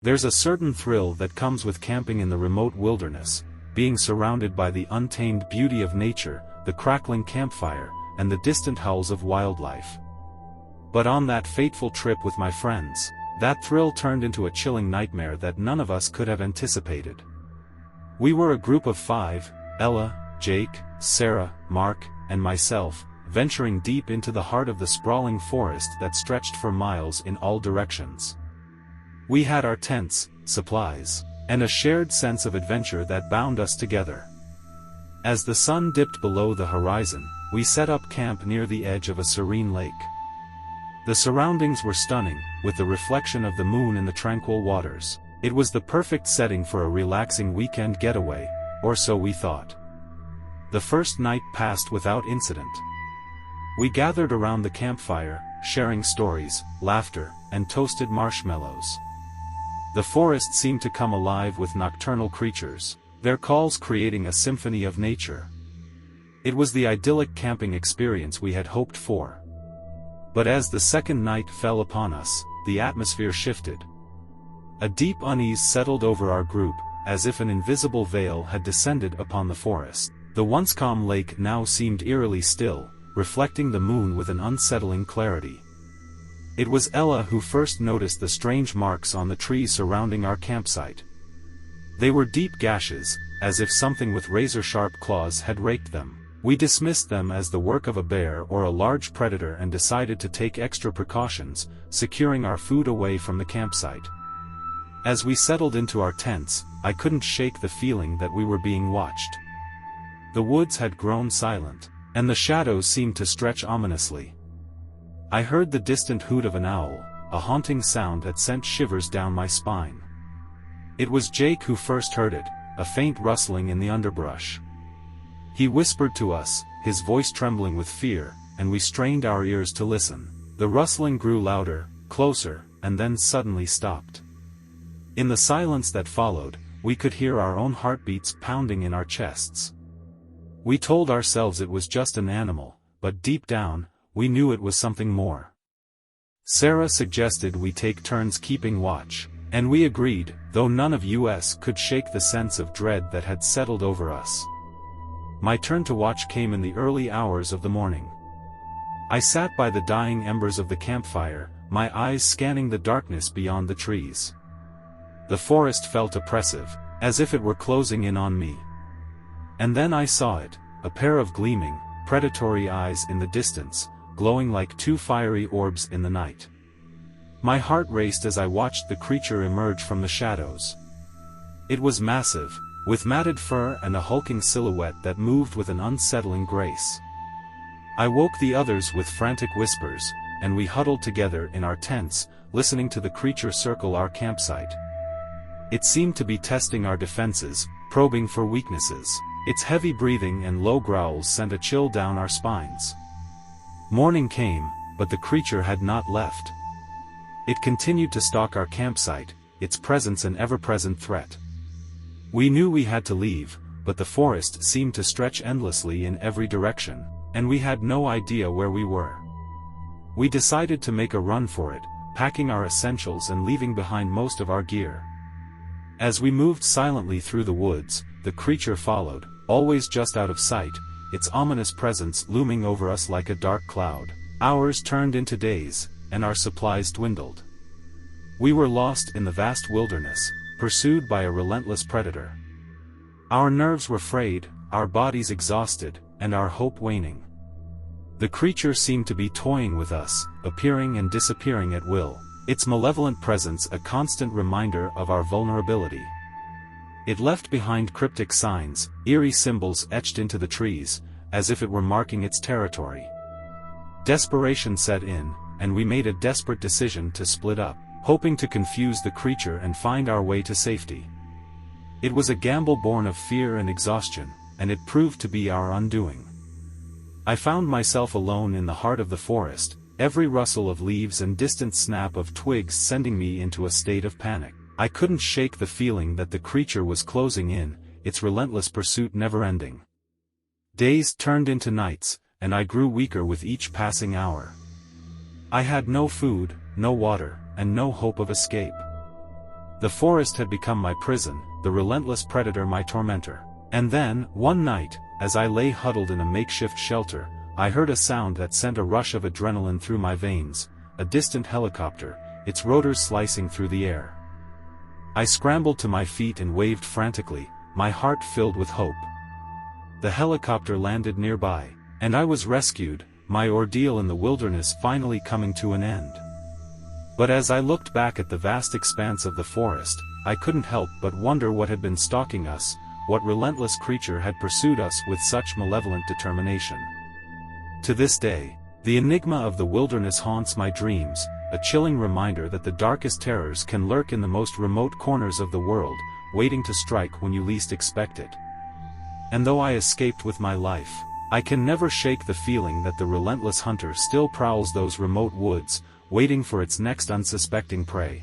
There's a certain thrill that comes with camping in the remote wilderness, being surrounded by the untamed beauty of nature, the crackling campfire, and the distant howls of wildlife. But on that fateful trip with my friends, that thrill turned into a chilling nightmare that none of us could have anticipated. We were a group of 5, Ella, Jake, Sarah, Mark, and myself, venturing deep into the heart of the sprawling forest that stretched for miles in all directions. We had our tents, supplies, and a shared sense of adventure that bound us together. As the sun dipped below the horizon, we set up camp near the edge of a serene lake. The surroundings were stunning, with the reflection of the moon in the tranquil waters. It was the perfect setting for a relaxing weekend getaway, or so we thought. The first night passed without incident. We gathered around the campfire, sharing stories, laughter, and toasted marshmallows. The forest seemed to come alive with nocturnal creatures, their calls creating a symphony of nature. It was the idyllic camping experience we had hoped for. But as the second night fell upon us, the atmosphere shifted. A deep unease settled over our group, as if an invisible veil had descended upon the forest. The once calm lake now seemed eerily still, reflecting the moon with an unsettling clarity. It was Ella who first noticed the strange marks on the trees surrounding our campsite. They were deep gashes, as if something with razor-sharp claws had raked them. We dismissed them as the work of a bear or a large predator and decided to take extra precautions, securing our food away from the campsite. As we settled into our tents, I couldn't shake the feeling that we were being watched. The woods had grown silent, and the shadows seemed to stretch ominously. I heard the distant hoot of an owl, a haunting sound that sent shivers down my spine. It was Jake who first heard it, a faint rustling in the underbrush. He whispered to us, his voice trembling with fear, and we strained our ears to listen. The rustling grew louder, closer, and then suddenly stopped. In the silence that followed, we could hear our own heartbeats pounding in our chests. We told ourselves it was just an animal, but deep down, we knew it was something more. Sarah suggested we take turns keeping watch, and we agreed, though none of us could shake the sense of dread that had settled over us. My turn to watch came in the early hours of the morning. I sat by the dying embers of the campfire, my eyes scanning the darkness beyond the trees. The forest felt oppressive, as if it were closing in on me. And then I saw it, a pair of gleaming, predatory eyes in the distance, glowing like 2 fiery orbs in the night. My heart raced as I watched the creature emerge from the shadows. It was massive, with matted fur and a hulking silhouette that moved with an unsettling grace. I woke the others with frantic whispers, and we huddled together in our tents, listening to the creature circle our campsite. It seemed to be testing our defenses, probing for weaknesses. Its heavy breathing and low growls sent a chill down our spines. Morning came, but the creature had not left. It continued to stalk our campsite, its presence an ever-present threat. We knew we had to leave, but the forest seemed to stretch endlessly in every direction, and we had no idea where we were. We decided to make a run for it, packing our essentials and leaving behind most of our gear. As we moved silently through the woods, the creature followed, always just out of sight, its ominous presence looming over us like a dark cloud. Hours turned into days, and our supplies dwindled. We were lost in the vast wilderness, pursued by a relentless predator. Our nerves were frayed, our bodies exhausted, and our hope waning. The creature seemed to be toying with us, appearing and disappearing at will, its malevolent presence a constant reminder of our vulnerability. It left behind cryptic signs, eerie symbols etched into the trees, as if it were marking its territory. Desperation set in, and we made a desperate decision to split up, hoping to confuse the creature and find our way to safety. It was a gamble born of fear and exhaustion, and it proved to be our undoing. I found myself alone in the heart of the forest, every rustle of leaves and distant snap of twigs sending me into a state of panic. I couldn't shake the feeling that the creature was closing in, its relentless pursuit never ending. Days turned into nights, and I grew weaker with each passing hour. I had no food, no water, and no hope of escape. The forest had become my prison, the relentless predator my tormentor. And then, one night, as I lay huddled in a makeshift shelter, I heard a sound that sent a rush of adrenaline through my veins, a distant helicopter, its rotors slicing through the air. I scrambled to my feet and waved frantically, my heart filled with hope. The helicopter landed nearby, and I was rescued, my ordeal in the wilderness finally coming to an end. But as I looked back at the vast expanse of the forest, I couldn't help but wonder what had been stalking us, what relentless creature had pursued us with such malevolent determination. To this day, the enigma of the wilderness haunts my dreams, a chilling reminder that the darkest terrors can lurk in the most remote corners of the world, waiting to strike when you least expect it. And though I escaped with my life, I can never shake the feeling that the relentless hunter still prowls those remote woods, waiting for its next unsuspecting prey.